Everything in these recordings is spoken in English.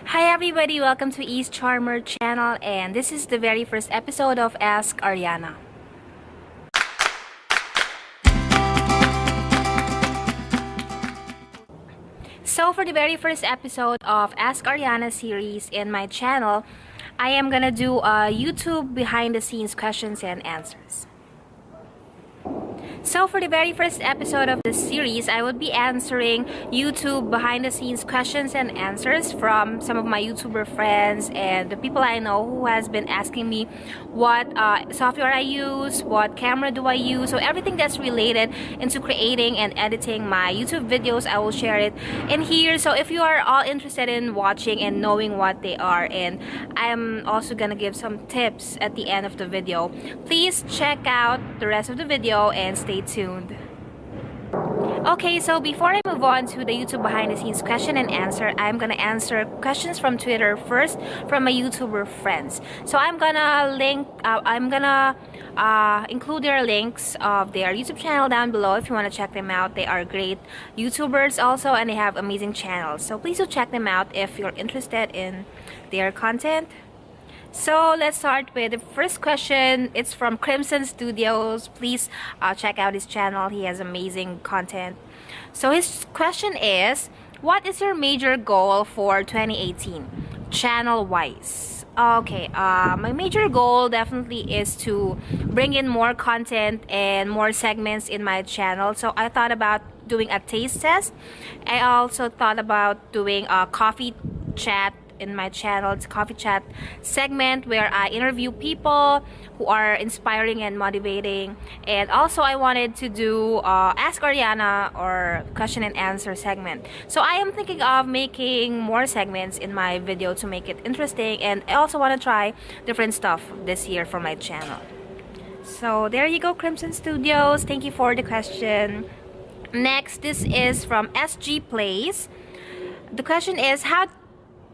Hi everybody, welcome to East Charmer channel, and this is the very first episode of Ask Ariana. So for the very first episode of Ask Ariana series in my channel, I am gonna do a YouTube behind the scenes questions and answers. So for the very first episode of this series, I would be answering YouTube behind the scenes questions and answers from some of my YouTuber friends and the people I know who has been asking me what software I use, what camera do I use. So everything that's related into creating and editing my YouTube videos, I will share it in here. So if you are all interested in watching and knowing what they are, and I'm also gonna give some tips at the end of the video, please check out the rest of the video and stay tuned. Okay, so before I move on to the YouTube behind the scenes question and answer, I'm gonna answer questions from Twitter first from my YouTuber friends. So I'm gonna include their links of their YouTube channel down below if you want to check them out. They are great YouTubers also, and they have amazing channels. So please do check them out if you're interested in their content. So let's start with the first question. It's from Crimson Studios. Please check out his channel. He has amazing content. So his question is, what is your major goal for 2018 channel wise? Okay, my major goal definitely is to bring in more content and more segments in my channel. So I thought about doing a taste test. I also thought about doing a coffee chat in my channel. It's a coffee chat segment where I interview people who are inspiring and motivating. And also I wanted to do Ask Ariana or question and answer segment. So I am thinking of making more segments in my video to make it interesting, and I also want to try different stuff this year for my channel. So there you go, Crimson Studios. Thank you for the question. Next, this is from SG Plays. The question is,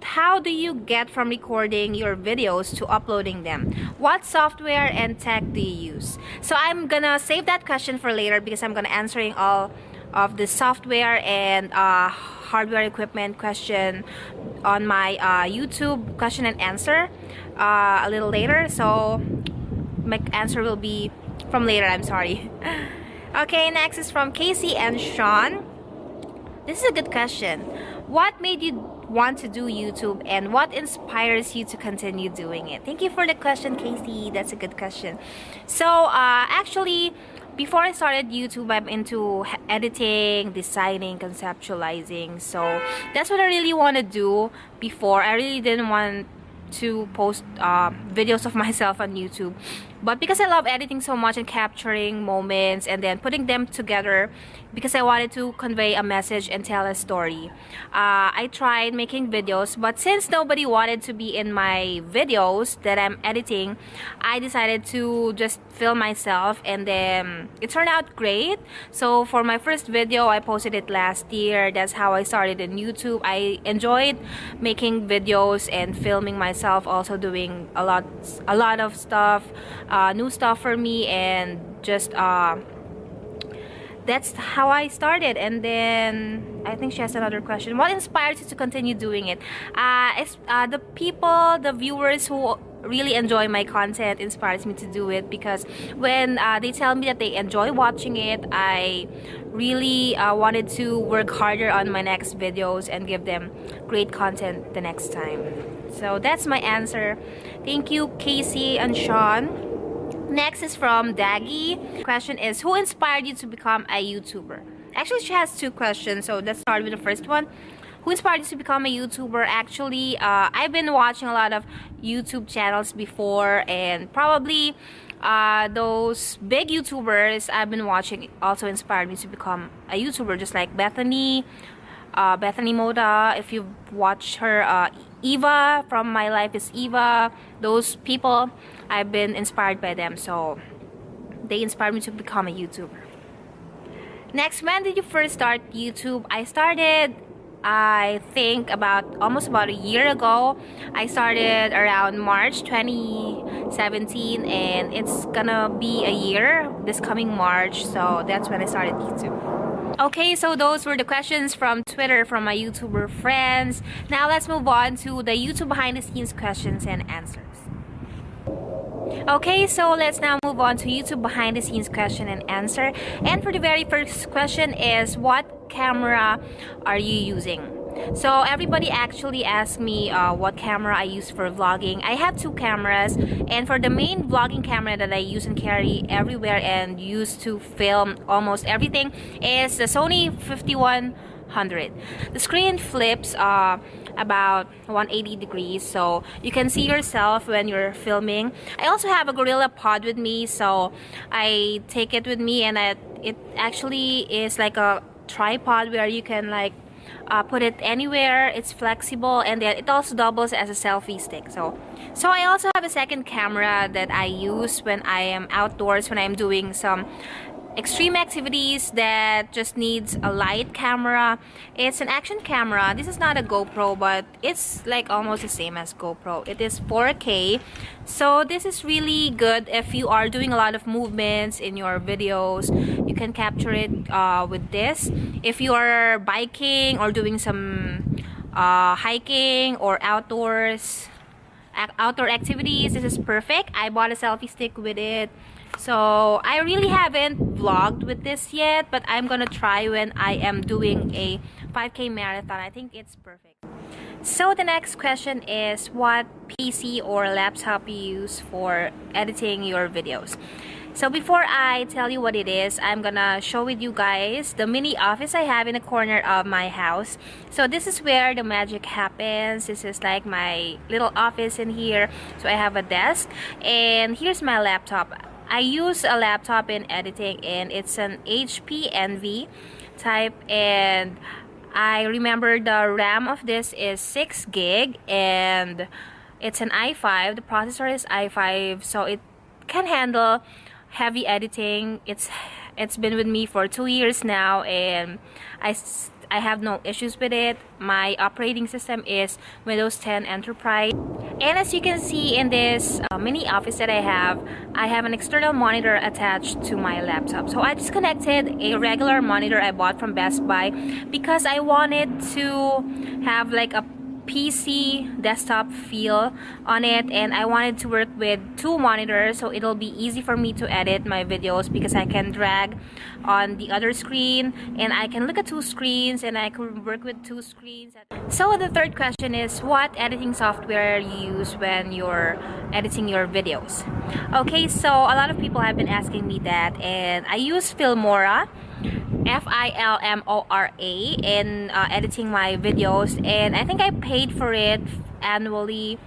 how do you get from recording your videos to uploading them? What software and tech do you use? So I'm gonna save that question for later because I'm gonna answering all of the software and hardware equipment question on my YouTube question and answer a little later. So my answer will be from later, I'm sorry. Okay, next is from Casey and Sean. This is a good question. What made you want to do YouTube, and what inspires you to continue doing it? Thank you for the question, Casey. That's a good question. So actually, before I started YouTube, I'm into editing, designing, conceptualizing. So that's what I really want to do. Before, I really didn't want to post videos of myself on YouTube, but because I love editing so much and capturing moments and then putting them together, because I wanted to convey a message and tell a story, I tried making videos. But since nobody wanted to be in my videos that I'm editing, I decided to just film myself, and then it turned out great. So for my first video, I posted it last year. That's how I started in YouTube. I enjoyed making videos and filming myself, also doing a lot of stuff, new stuff for me, and just that's how I started. And then I think she has another question. What inspires you to continue doing it? It's the people, the viewers who really enjoy my content inspires me to do it, because when they tell me that they enjoy watching it, I really wanted to work harder on my next videos and give them great content the next time. So that's my answer. Thank you, Casey and Sean. Next is from Daggy. Question is, who inspired you to become a YouTuber? Actually, she has two questions, so let's start with the first one. Who inspired you to become a YouTuber? Actually, I've been watching a lot of YouTube channels before, and probably those big YouTubers I've been watching also inspired me to become a YouTuber, just like Bethany Moda. If you've watched her, Eva from My Life is Eva, those people, I've been inspired by them, so they inspired me to become a YouTuber. Next, when did you first start YouTube? I started, I think, almost about a year ago. I started around March 2017, and it's gonna be a year this coming March, so that's when I started YouTube. Okay, so those were the questions from Twitter from my YouTuber friends. Now let's move on to the YouTube behind the scenes questions and answers. Okay, so let's now move on to YouTube behind the scenes question and answer. And for the very first question is, what camera are you using? So everybody actually asked me what camera I use for vlogging. I have two cameras, and for the main vlogging camera that I use and carry everywhere and use to film almost everything is the Sony 5100. The screen flips about 180 degrees, so you can see yourself when you're filming. I also have a Gorilla Pod with me, so I take it with me, and it actually is like a tripod where you can like put it anywhere. It's flexible, and then it also doubles as a selfie stick. So I also have a second camera that I use when I am outdoors, when I'm doing some extreme activities that just needs a light camera. It's an action camera. This is not a GoPro, but it's like almost the same as GoPro. It is 4K, so this is really good if you are doing a lot of movements in your videos. You can capture it with this. If you are biking or doing some hiking or outdoor activities, this is perfect. I bought a selfie stick with it. So I really haven't vlogged with this yet, but I'm gonna try when I am doing a 5K marathon. I think it's perfect. So the next question is, what PC or laptop you use for editing your videos? So before I tell you what it is, I'm gonna show with you guys the mini office I have in a corner of my house. So this is where the magic happens. This is like my little office in here. So I have a desk, and here's my laptop. I use a laptop in editing, and it's an HP Envy type, and I remember the RAM of this is 6 gig, and it's an i5. The processor is i5, so it can handle heavy editing. It's been with me for 2 years now, and I have no issues with it. My operating system is Windows 10 Enterprise. And as you can see in this mini office that I have an external monitor attached to my laptop. So I just connected a regular monitor I bought from Best Buy because I wanted to have like a PC desktop feel on it, and I wanted to work with two monitors, so it'll be easy for me to edit my videos because I can drag on the other screen and I can look at two screens and I can work with two screens. So the third question is, what editing software you use when you're editing your videos? Okay, so a lot of people have been asking me that, and I use Filmora, Filmora, in editing my videos, and I think I paid for it annually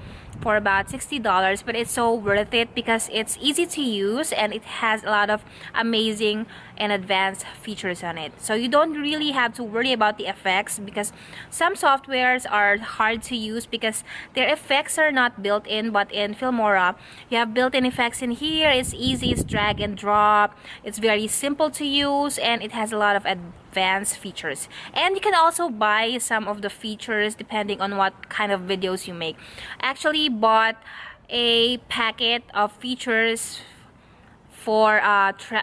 for about $60, but it's so worth it because it's easy to use and it has a lot of amazing and advanced features on it. So you don't really have to worry about the effects, because some softwares are hard to use because their effects are not built in, but in Filmora you have built-in effects in here. It's easy, it's drag and drop, it's very simple to use, and it has a lot of advanced features. And you can also buy some of the features depending on what kind of videos you make. I actually bought a packet of features for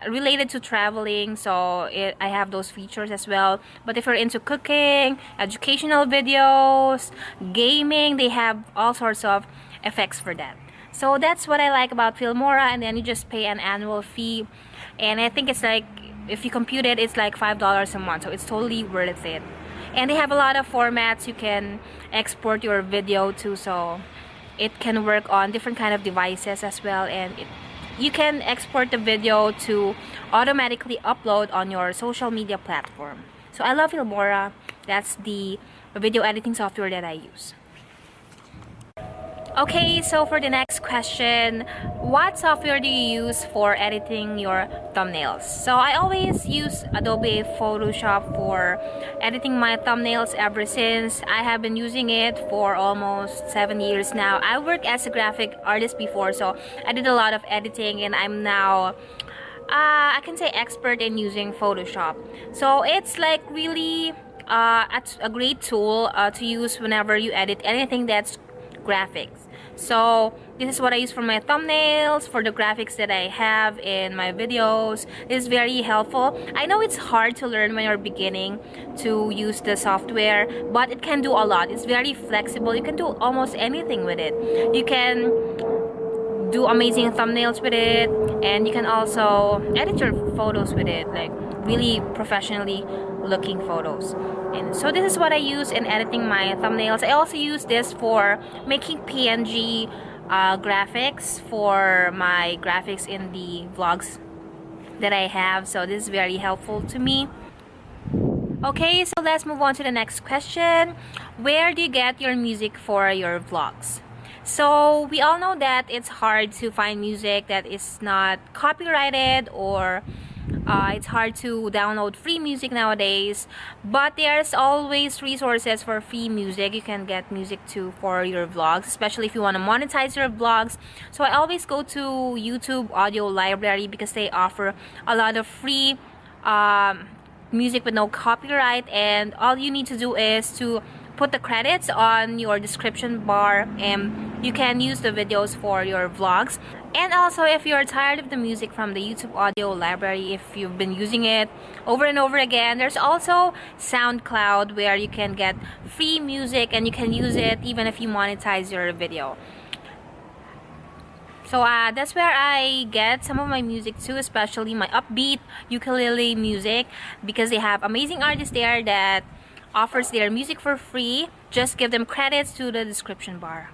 related to traveling, so I have those features as well. But if you're into cooking, educational videos, gaming, they have all sorts of effects for that. So that's what I like about Filmora, and then you just pay an annual fee, and I think it's like, if you compute it, it's like $5 a month, so it's totally worth it. And they have a lot of formats you can export your video to, so it can work on different kind of devices as well, and you can export the video to automatically upload on your social media platform. So I love Filmora. That's the video editing software that I use. Okay, so for the next question, what software do you use for editing your thumbnails? So I always use Adobe Photoshop for editing my thumbnails ever since. I have been using it for almost 7 years now. I worked as a graphic artist before, so I did a lot of editing, and I'm now I can say expert in using Photoshop. So it's like really a great tool to use whenever you edit anything that's graphics. So this is what I use for my thumbnails, for the graphics that I have in my videos. It's very helpful. I know it's hard to learn when you're beginning to use the software, but it can do a lot. It's very flexible. You can do almost anything with it. You can do amazing thumbnails with it, and you can also edit your photos with it, like really professionally looking photos. And so this is what I use in editing my thumbnails. I also use this for making PNG graphics for my graphics in the vlogs that I have. So this is very helpful to me. Okay, so let's move on to the next question. Where do you get your music for your vlogs? So we all know that it's hard to find music that is not copyrighted, or it's hard to download free music nowadays, but there's always resources for free music. You can get music too for your vlogs, especially if you want to monetize your vlogs. So I always go to YouTube Audio Library because they offer a lot of free music with no copyright, and all you need to do is to put the credits on your description bar, and you can use the videos for your vlogs. And also, if you're tired of the music from the YouTube Audio Library, if you've been using it over and over again, there's also SoundCloud, where you can get free music and you can use it even if you monetize your video. So that's where I get some of my music too, especially my upbeat ukulele music, because they have amazing artists there that offers their music for free. Just give them credits to the description bar.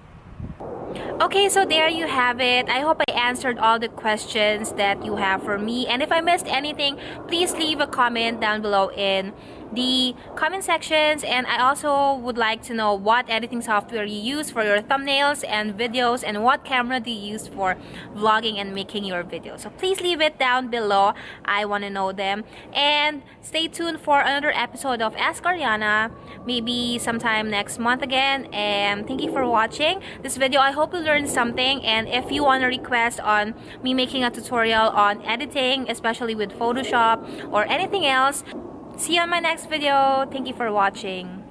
Okay, so there you have it. I hope I answered all the questions that you have for me, and if I missed anything, please leave a comment down below in the comment sections. And I also would like to know what editing software you use for your thumbnails and videos, and what camera do you use for vlogging and making your videos. So please leave it down below. I want to know them. And stay tuned for another episode of Ask Ariana, maybe sometime next month again. And thank you for watching this video. I hope you learned something, and if you want a request on me making a tutorial on editing, especially with Photoshop or anything else, see you on my next video. Thank you for watching.